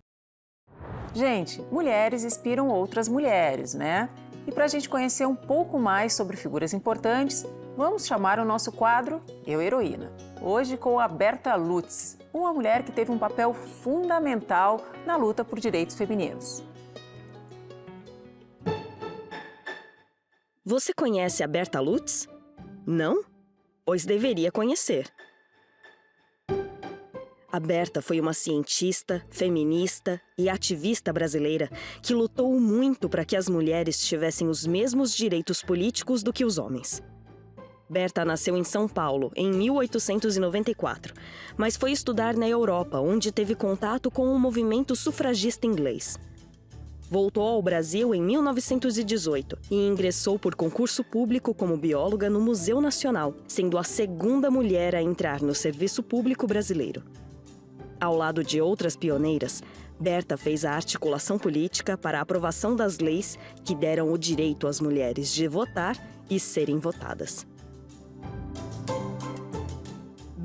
Gente, mulheres inspiram outras mulheres, né? E para a gente conhecer um pouco mais sobre figuras importantes, vamos chamar o nosso quadro Eu Heroína. Hoje com a Berta Lutz, uma mulher que teve um papel fundamental na luta por direitos femininos. Você conhece a Berta Lutz? Não? Pois deveria conhecer. A Berta foi uma cientista, feminista e ativista brasileira que lutou muito para que as mulheres tivessem os mesmos direitos políticos do que os homens. Berta nasceu em São Paulo, em 1894, mas foi estudar na Europa, onde teve contato com o movimento sufragista inglês. Voltou ao Brasil em 1918 e ingressou por concurso público como bióloga no Museu Nacional, sendo a segunda mulher a entrar no serviço público brasileiro. Ao lado de outras pioneiras, Berta fez a articulação política para a aprovação das leis que deram o direito às mulheres de votar e serem votadas.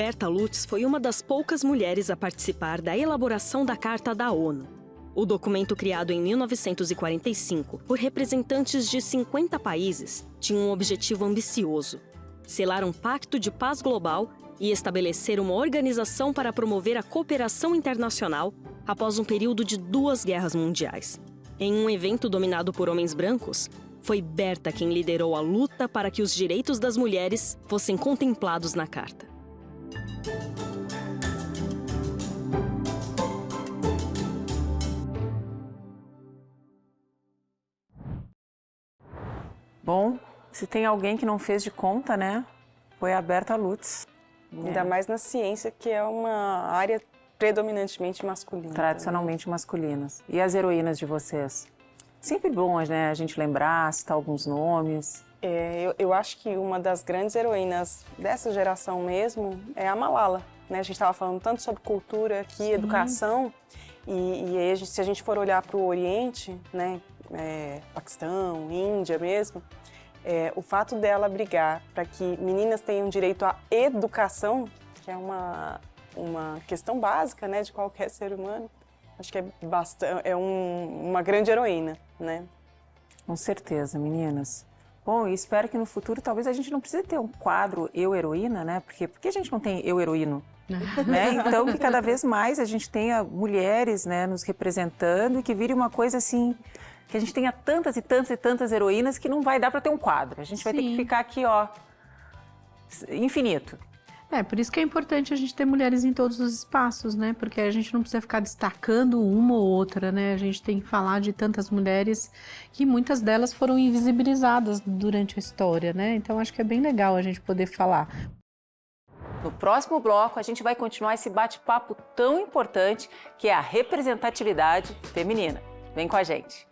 Berta Lutz foi uma das poucas mulheres a participar da elaboração da Carta da ONU. O documento, criado em 1945 por representantes de 50 países, tinha um objetivo ambicioso: selar um pacto de paz global e estabelecer uma organização para promover a cooperação internacional após um período de 2 guerras mundiais. Em um evento dominado por homens brancos, foi Berta quem liderou a luta para que os direitos das mulheres fossem contemplados na Carta. Bom, se tem alguém que não fez de conta, né? Foi a Berta Lutz. Ainda mais na ciência, que é uma área predominantemente masculina. Tradicionalmente masculinas. E as heroínas de vocês? Sempre bom, né, a gente lembrar, citar alguns nomes. Eu acho que uma das grandes heroínas dessa geração mesmo é a Malala. Né? A gente estava falando tanto sobre cultura aqui, sim, educação. E aí, se a gente for olhar para o Oriente, né, Paquistão, Índia mesmo, o fato dela brigar para que meninas tenham direito à educação, que é uma questão básica, né, de qualquer ser humano, acho que uma grande heroína, né? Com certeza, meninas. Bom, e espero que no futuro talvez a gente não precise ter um quadro Eu Heroína, né? Porque a gente não tem Eu Heroíno, né? Então que cada vez mais a gente tenha mulheres, né, nos representando e que vire uma coisa assim, que a gente tenha tantas e tantas e tantas heroínas que não vai dar para ter um quadro. A gente vai ter que ficar aqui, ó, infinito. Por isso que é importante a gente ter mulheres em todos os espaços, né? Porque a gente não precisa ficar destacando uma ou outra, né? A gente tem que falar de tantas mulheres que muitas delas foram invisibilizadas durante a história, né? Então acho que é bem legal a gente poder falar. No próximo bloco, a gente vai continuar esse bate-papo tão importante que é a representatividade feminina. Vem com a gente.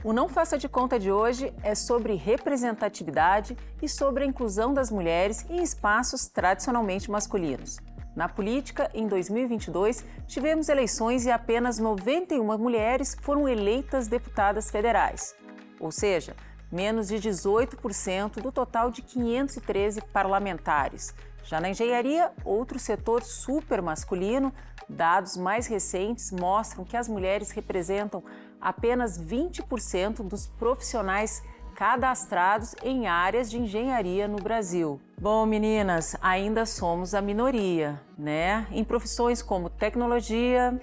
O Não Faça de Conta de hoje é sobre representatividade e sobre a inclusão das mulheres em espaços tradicionalmente masculinos. Na política, em 2022, tivemos eleições e apenas 91 mulheres foram eleitas deputadas federais. Ou seja, menos de 18% do total de 513 parlamentares. Já na engenharia, outro setor super masculino, dados mais recentes mostram que as mulheres representam apenas 20% dos profissionais cadastrados em áreas de engenharia no Brasil. Bom, meninas, ainda somos a minoria, né? Em profissões como tecnologia,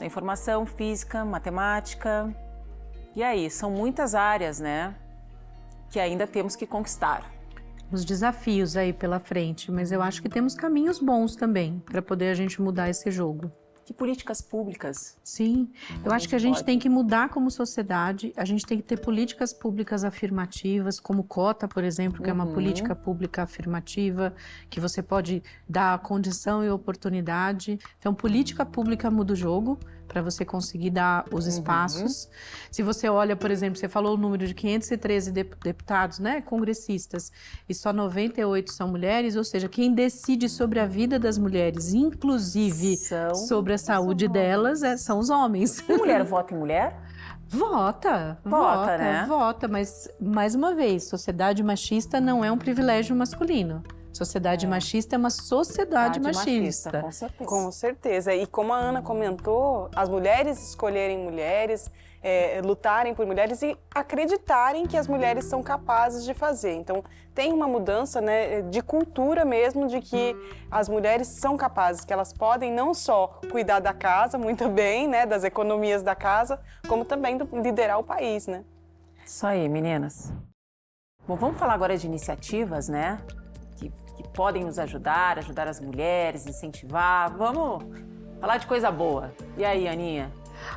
informação, física, matemática. E aí, são muitas áreas, né, que ainda temos que conquistar. Os desafios aí pela frente, mas eu acho que temos caminhos bons também para poder a gente mudar esse jogo. Que políticas públicas? Sim, eu acho que a gente tem que mudar como sociedade, a gente tem que ter políticas públicas afirmativas, como cota, por exemplo, que é uma política pública afirmativa, que você pode dar condição e oportunidade. Então, política pública muda o jogo, para você conseguir dar os espaços. Se você olha, por exemplo, você falou o número de 513 deputados, né, congressistas, e só 98 são mulheres, ou seja, quem decide sobre a vida das mulheres, inclusive sobre a saúde delas, são os homens. E mulher vota em mulher? Vota, né? Vota, mas, mais uma vez, sociedade machista não é um privilégio masculino. Sociedade machista é uma sociedade machista. Com certeza. Com certeza. E como a Ana comentou, as mulheres escolherem mulheres, lutarem por mulheres e acreditarem que as mulheres são capazes de fazer. Então, tem uma mudança, né, de cultura mesmo, de que as mulheres são capazes, que elas podem não só cuidar da casa muito bem, né, das economias da casa, como também liderar o país, né? Isso aí, meninas. Bom, vamos falar agora de iniciativas, né? Que podem nos ajudar as mulheres, incentivar. Vamos falar de coisa boa. E aí, Aninha?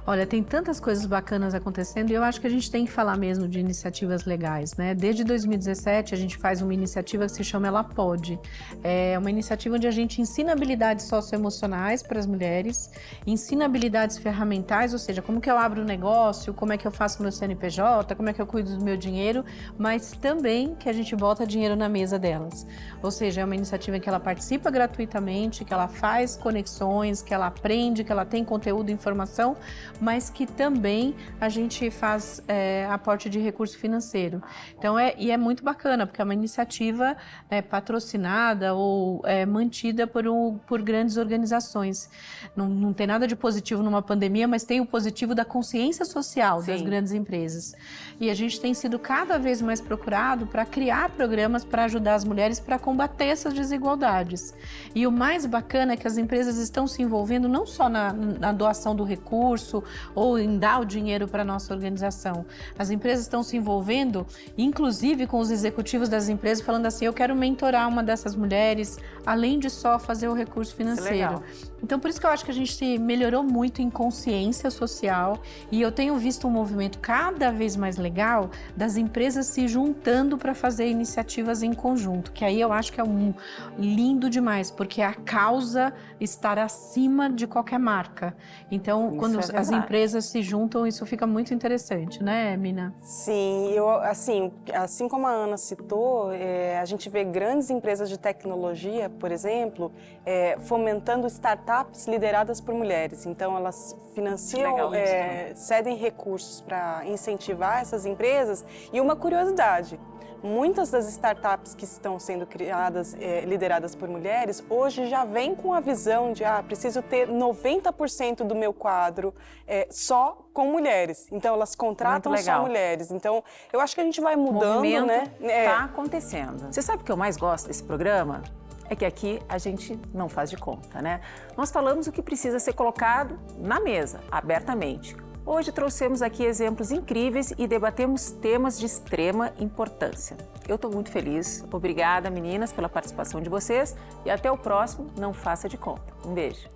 Olha, tem tantas coisas bacanas acontecendo e eu acho que a gente tem que falar mesmo de iniciativas legais, né? Desde 2017 a gente faz uma iniciativa que se chama Ela Pode. É uma iniciativa onde a gente ensina habilidades socioemocionais para as mulheres, ensina habilidades ferramentais, ou seja, como que eu abro um negócio, como é que eu faço meu CNPJ, como é que eu cuido do meu dinheiro, mas também que a gente bota dinheiro na mesa delas. Ou seja, é uma iniciativa que ela participa gratuitamente, que ela faz conexões, que ela aprende, que ela tem conteúdo e informação mas que também a gente faz aporte de recurso financeiro. Então, é muito bacana, porque é uma iniciativa patrocinada ou mantida por grandes organizações. Não tem nada de positivo numa pandemia, mas tem o positivo da consciência social das grandes empresas. E a gente tem sido cada vez mais procurado para criar programas para ajudar as mulheres para combater essas desigualdades. E o mais bacana é que as empresas estão se envolvendo não só na doação do recurso ou em dar o dinheiro para a nossa organização. As empresas estão se envolvendo, inclusive com os executivos das empresas, falando assim, eu quero mentorar uma dessas mulheres, além de só fazer o recurso financeiro. Então, por isso que eu acho que a gente melhorou muito em consciência social e eu tenho visto um movimento cada vez mais legal das empresas se juntando para fazer iniciativas em conjunto, que aí eu acho que é lindo demais, porque a causa estar acima de qualquer marca. Então, isso quando as empresas se juntam, isso fica muito interessante, né, Mina? Sim, assim como a Ana citou, a gente vê grandes empresas de tecnologia, por exemplo, fomentando startups lideradas por mulheres. Então, elas financiam, cedem recursos para incentivar essas empresas. E uma curiosidade, muitas das startups que estão sendo criadas, lideradas por mulheres, hoje já vêm com a visão de preciso ter 90% do meu quadro só com mulheres. Então, elas contratam só mulheres. Então, eu acho que a gente vai mudando, né? Tá acontecendo. Você sabe o que eu mais gosto desse programa? É que aqui a gente não faz de conta, né? Nós falamos o que precisa ser colocado na mesa, abertamente. Hoje trouxemos aqui exemplos incríveis e debatemos temas de extrema importância. Eu estou muito feliz. Obrigada, meninas, pela participação de vocês e até o próximo Não Faça de Conta. Um beijo.